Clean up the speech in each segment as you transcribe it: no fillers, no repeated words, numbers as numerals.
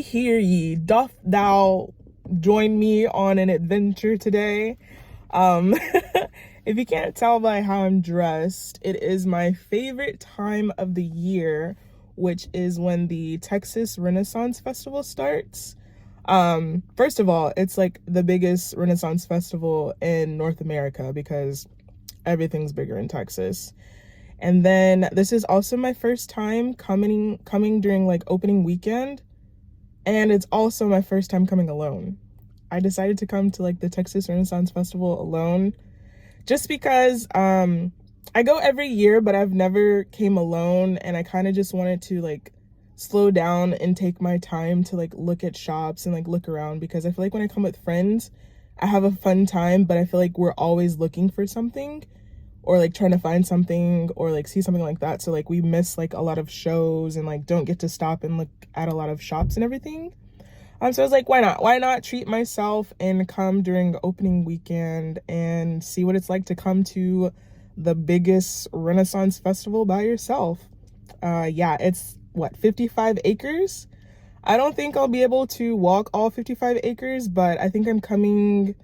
Hear ye, doth thou join me on an adventure today? If you can't tell by how I'm dressed, it is my favorite time of the year, which is when the Texas Renaissance Festival starts. First of all, it's like the biggest Renaissance festival in North America because everything's bigger in Texas. And then this is also my first time coming during like opening weekend. And it's also my first time coming alone. I decided to come to like the Texas Renaissance Festival alone just because I go every year, but I've never came alone, and I kind of just wanted to like slow down and take my time to like look at shops and like look around, because I feel like when I come with friends, I have a fun time, but I feel like we're always looking for something or like trying to find something or like see something like that. So like we miss like a lot of shows and like don't get to stop and look at a lot of shops and everything. So I was like, why not treat myself and come during opening weekend and see what it's like to come to the biggest Renaissance festival by yourself. Yeah, it's what, 55 acres? I don't think I'll be able to walk all 55 acres, but I think I'm coming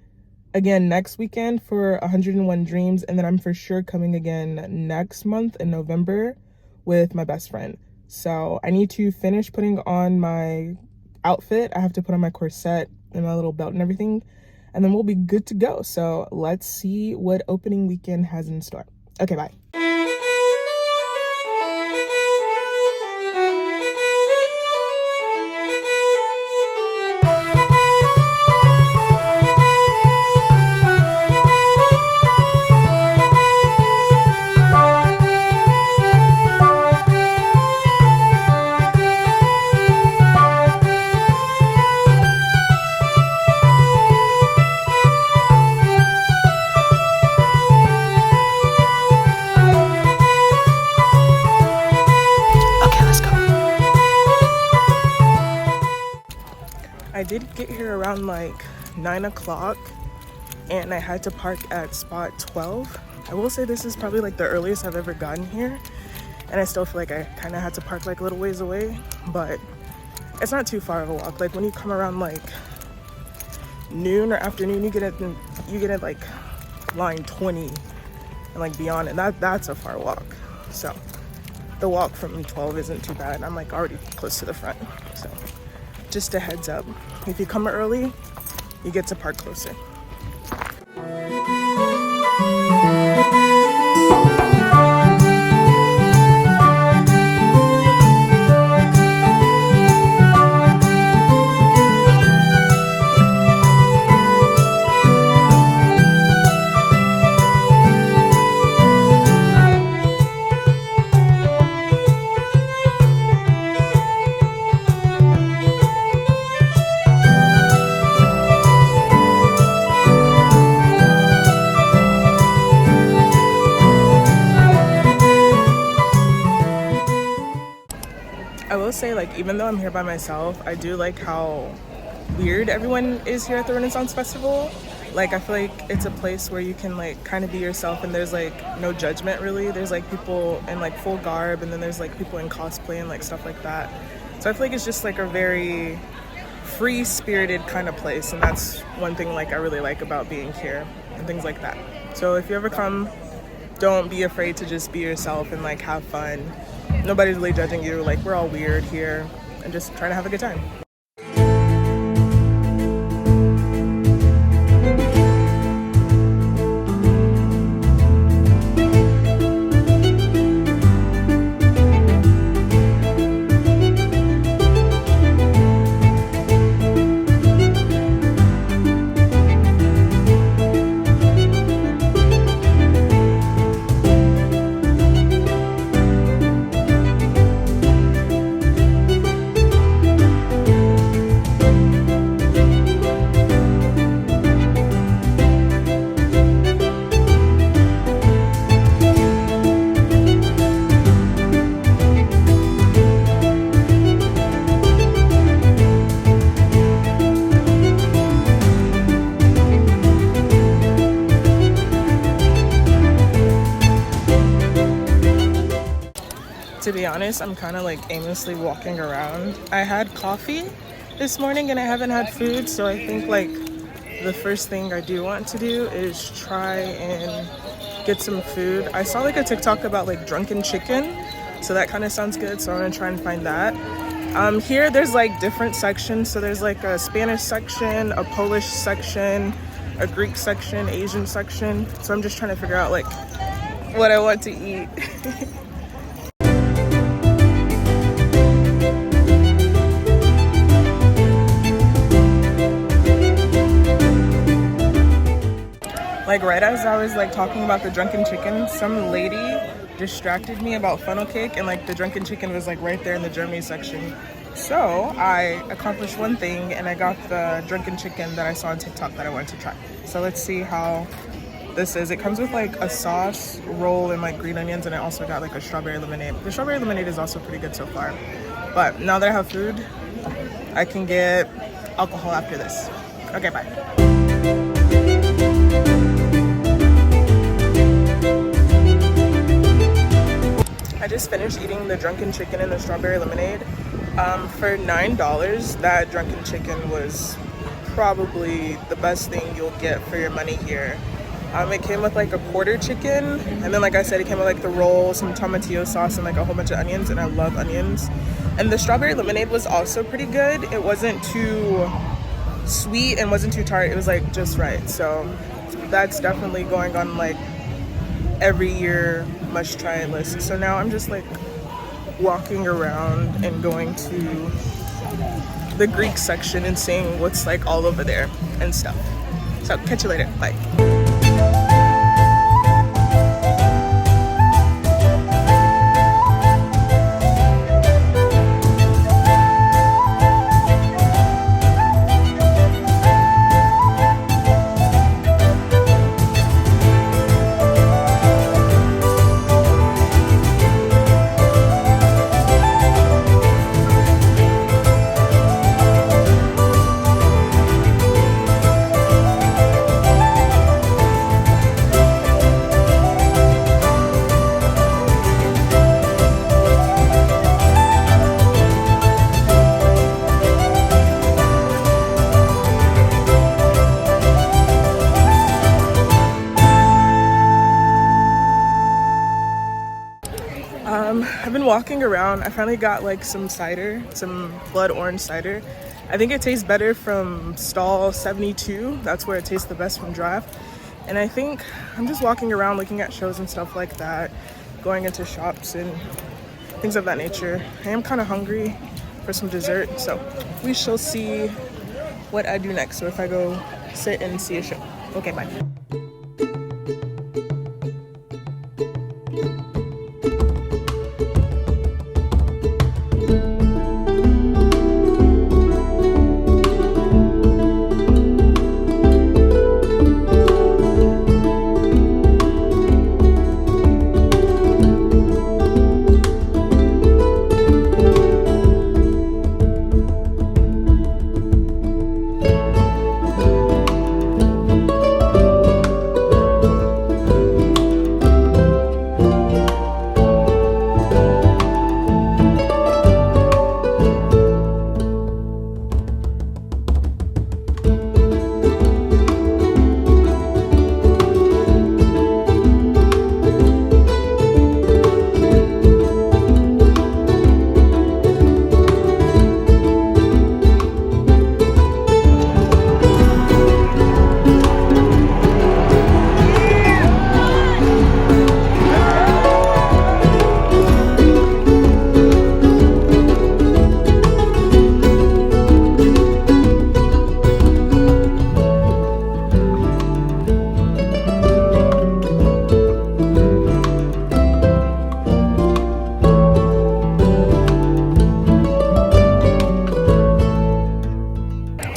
again next weekend for 101 Dreams, and then I'm for sure coming again next month in November with my best friend. So I need to finish putting on my outfit. I have to put on my corset and my little belt and everything, and then we'll be good to go. So let's see what opening weekend has in store. Okay, bye. I did get here around like 9 o'clock and I had to park at spot 12. I will say this is probably like the earliest I've ever gotten here, and I still feel like I kind of had to park like a little ways away, but it's not too far of a walk. Like when you come around like noon or afternoon, you get at like line 20 and like beyond, and that's a far walk. So the walk from 12 isn't too bad. I'm like already close to the front. So just a heads up, if you come early, you get to park closer. I will say, like, even though I'm here by myself, I do like how weird everyone is here at the Renaissance Festival. Like, I feel like it's a place where you can like kind of be yourself, and there's like no judgment really. There's like people in like full garb, and then there's like people in cosplay and like stuff like that. So I feel like it's just like a very free-spirited kind of place, and that's one thing like I really like about being here and things like that. So if you ever come, don't be afraid to just be yourself and like have fun. Nobody's really judging you. Like, we're all weird here and just trying to have a good time. honest, I'm kind of like aimlessly walking around. I had coffee this morning and I haven't had food, so I think like the first thing I do want to do is try and get some food. I saw like a TikTok about like drunken chicken, so that kind of sounds good, so I'm gonna try and find that. Here there's like different sections, so there's like a Spanish section, a Polish section, a Greek section, Asian section, so I'm just trying to figure out like what I want to eat. Like right as I was like talking about the drunken chicken, some lady distracted me about funnel cake, and like the drunken chicken was like right there in the Germany section. So I accomplished one thing and I got the drunken chicken that I saw on TikTok that I wanted to try. So let's see how this is. It comes with like a sauce, roll, and like green onions, and I also got like a strawberry lemonade. The strawberry lemonade is also pretty good so far. But now that I have food, I can get alcohol after this. Okay, bye. I just finished eating the drunken chicken and the strawberry lemonade. For $9, that drunken chicken was probably the best thing you'll get for your money here. It came with like a quarter chicken, and then like I said, it came with like the roll, some tomatillo sauce, and like a whole bunch of onions, and I love onions. And the strawberry lemonade was also pretty good. It wasn't too sweet and wasn't too tart. It was like just right. So that's definitely going on like every year must try list. So now I'm just like walking around and going to the Greek section and seeing what's like all over there and stuff. So catch you later. Bye. I've been walking around. I finally got like some cider, some blood orange cider. I think it tastes better from stall 72. That's where it tastes the best from draft. And I think I'm just walking around looking at shows and stuff like that, going into shops and things of that nature. I am kind of hungry for some dessert, so we shall see what I do next, or if I go sit and see a show. Okay, bye.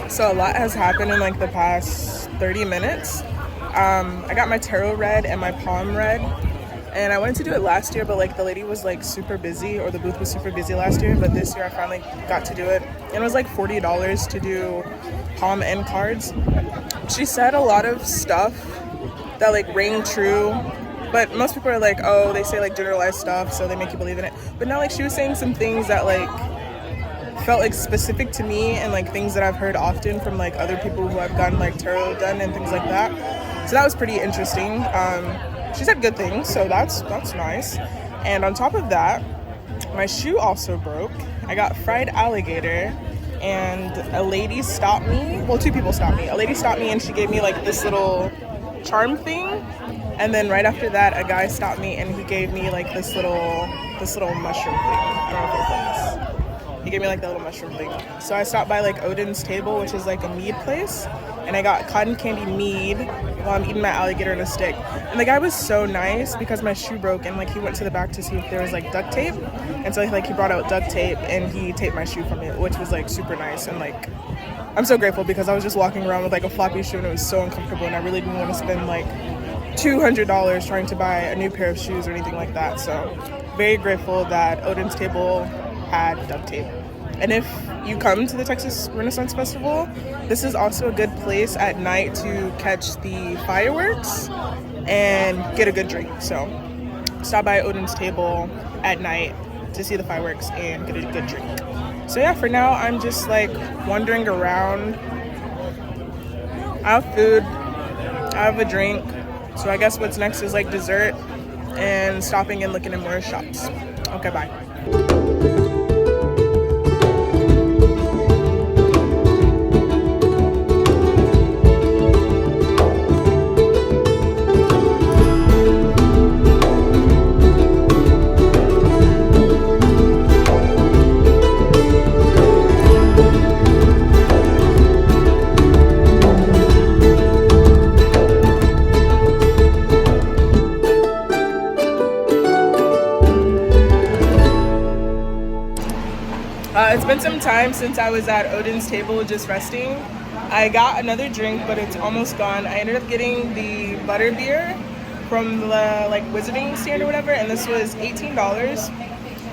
So a lot has happened in like the past 30 minutes. I got my tarot read and my palm read, and I wanted to do it last year, but like the lady was like super busy, or the booth was super busy last year, but this year I finally got to do it. And it was like $40 to do palm and cards. She said a lot of stuff that like rang true But most people are like, oh, they say like generalized stuff, so they make you believe in it. But now, like, she was saying some things that like felt like specific to me, and like things that I've heard often from like other people who have gotten like tarot done and things like that. So that was pretty interesting. She said good things, so that's nice. And on top of that, my shoe also broke. I got fried alligator, and a lady stopped me. Well, two people stopped me. A lady stopped me and she gave me like this little charm thing, and then right after that a guy stopped me and he gave me like this little mushroom thing. I don't know if it focus. He gave me like that little mushroom thing. So I stopped by like Odin's Table, which is like a mead place, and I got cotton candy mead while I'm eating my alligator on a stick. And the guy was so nice because my shoe broke, and like he went to the back to see if there was like duct tape, and so like he brought out duct tape and he taped my shoe for me, which was like super nice. And like I'm so grateful because I was just walking around with like a floppy shoe and it was so uncomfortable, and I really didn't want to spend like $200 trying to buy a new pair of shoes or anything like that. So very grateful that Odin's Table had duct tape. And if you come to the Texas Renaissance Festival, this is also a good place at night to catch the fireworks and get a good drink. So stop by Odin's Table at night to see the fireworks and get a good drink. So yeah, for now I'm just like wandering around. I have food, I have a drink, so I guess what's next is like dessert and stopping and looking at more shops. Okay, bye. It's been some time since I was at Odin's Table just resting. I got another drink, but it's almost gone. I ended up getting the butter beer from the like Wizarding stand or whatever, and this was $18.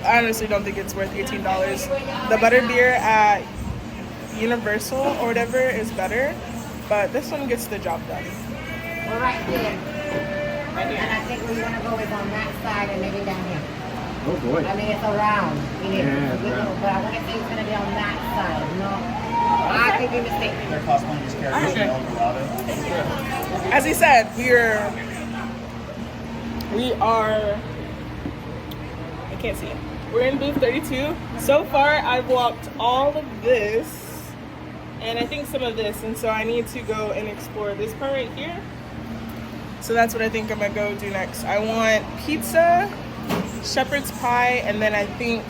I honestly don't think it's worth $18. The butter beer at Universal or whatever is better, but this one gets the job done. We're right here. And I think we want to go is on that side and maybe down here. Oh boy. I mean, it's around. But I want to think it's going to be on that side. No, I could be mistaken. They're cosplaying these characters in El Dorado. As he said, we are, I can't see it. We're in booth 32. So far, I've walked all of this, and I think some of this, and so I need to go and explore this part right here. So that's what I think I'm gonna go do next. I want pizza, shepherd's pie, and then I think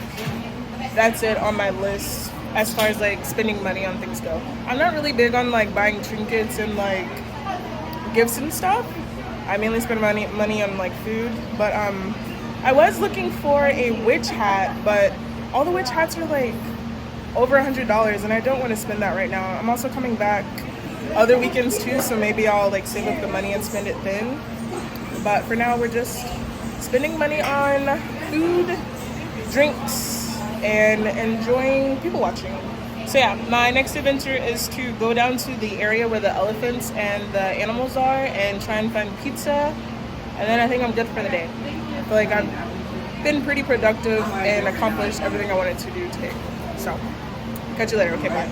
that's it on my list as far as like spending money on things go. I'm not really big on like buying trinkets and like gifts and stuff. I mainly spend money on like food, but I was looking for a witch hat, but all the witch hats are like over $100, and I don't want to spend that right now. I'm also coming back other weekends too, so maybe I'll like save up the money and spend it then. But for now, we're just spending money on food, drinks, and enjoying people watching. So yeah, my next adventure is to go down to the area where the elephants and the animals are and try and find pizza, and then I think I'm good for the day. I feel like I've been pretty productive and accomplished everything I wanted to do today. So, catch you later. Okay, bye.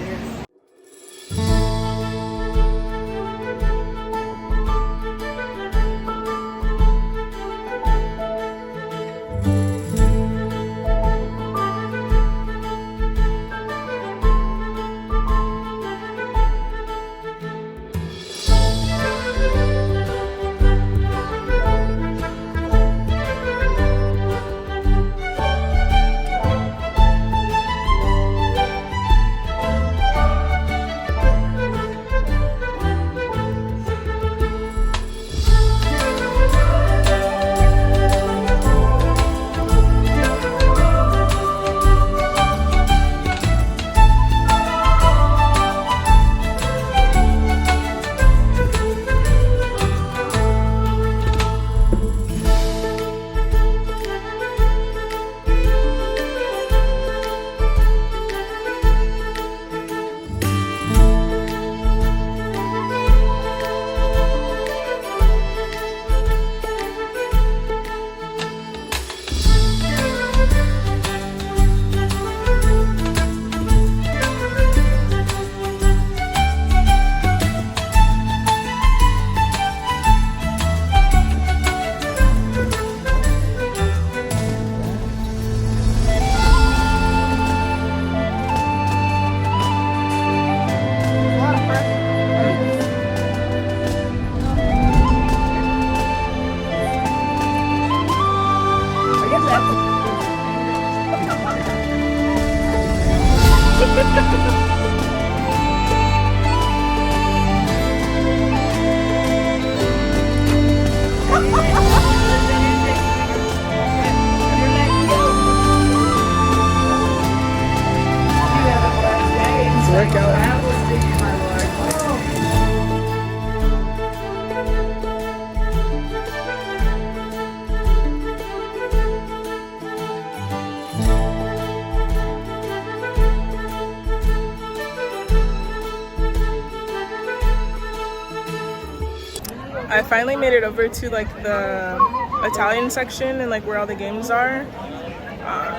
I finally made it over to like the Italian section and like where all the games are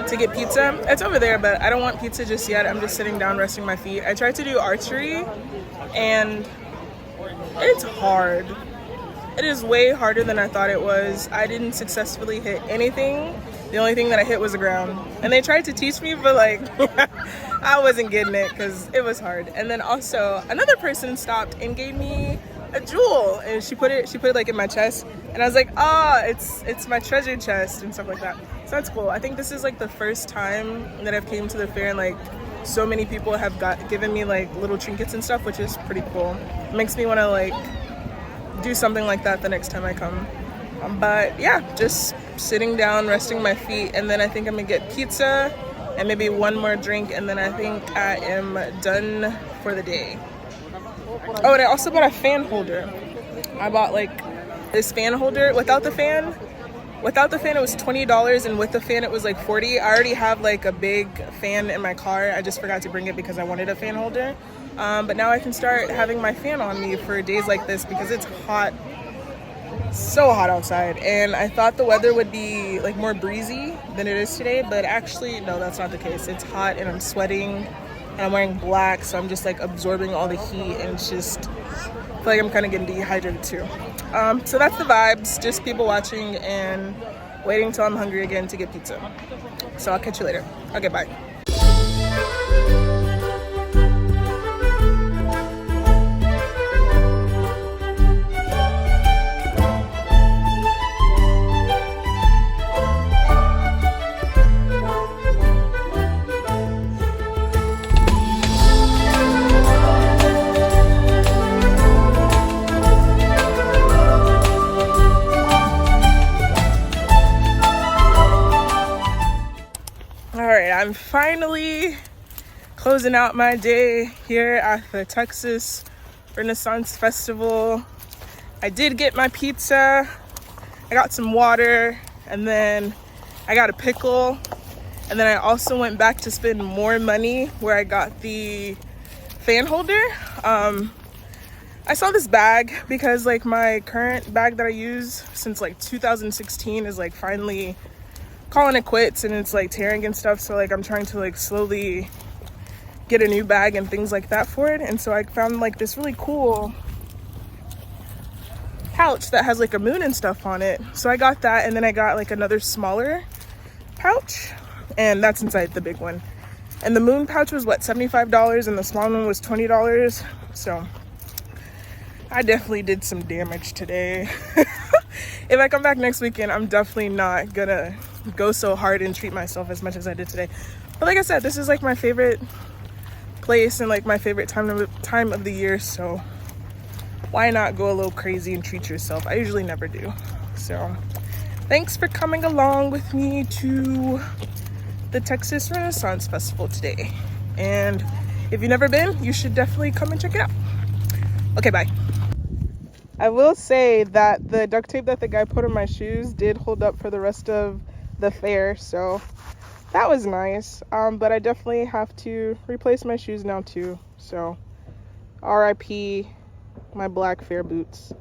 to get pizza. It's over there, but I don't want pizza just yet. I'm just sitting down resting my feet. I tried to do archery and it's hard. It is way harder than I thought it was. I didn't successfully hit anything. The only thing that I hit was the ground. And they tried to teach me, but like I wasn't getting it because it was hard. And then also another person stopped and gave me a jewel, and she put it like in my chest, and I was like, oh, it's my treasure chest and stuff like that. So that's cool. I think this is like the first time that I've came to the fair and like so many people have given me like little trinkets and stuff, which is pretty cool. It makes me want to like do something like that the next time I come. But yeah, just sitting down, resting my feet, and then I think I'm gonna get pizza and maybe one more drink, and then I think I am done for the day. Oh, and I also bought a fan holder. I bought like this fan holder without the fan. Without the fan it was $20, and with the fan it was like $40. I already have like a big fan in my car. I just forgot to bring it because I wanted a fan holder. But now I can start having my fan on me for days like this because it's hot. So hot outside, and I thought the weather would be like more breezy than it is today, but actually no, that's not the case. It's hot and I'm sweating and I'm wearing black, so I'm just like absorbing all the heat, and it's just I feel like I'm kind of getting dehydrated too. So that's the vibes, just people watching and waiting till I'm hungry again to get pizza. So I'll catch you later. Okay, bye. I'm finally closing out my day here at the Texas Renaissance Festival. I did get my pizza, I got some water, and then I got a pickle, and then I also went back to spend more money where I got the fan holder. I saw this bag because like my current bag that I use since like 2016 is like finally calling it quits, and it's like tearing and stuff, so like I'm trying to like slowly get a new bag and things like that for it. And so I found like this really cool pouch that has like a moon and stuff on it, so I got that, and then I got like another smaller pouch, and that's inside the big one. And the moon pouch was what, $75, and the small one was $20. So I definitely did some damage today. If I come back next weekend, I'm definitely not gonna go so hard and treat myself as much as I did today. But like I said, this is like my favorite place and like my favorite time of the year, so why not go a little crazy and treat yourself? I usually never do. So thanks for coming along with me to the Texas Renaissance Festival today, and if you've never been, you should definitely come and check it out. Okay, bye. I will say that the duct tape that the guy put on my shoes did hold up for the rest of the fair, so that was nice. But I definitely have to replace my shoes now too, so RIP my black fair boots.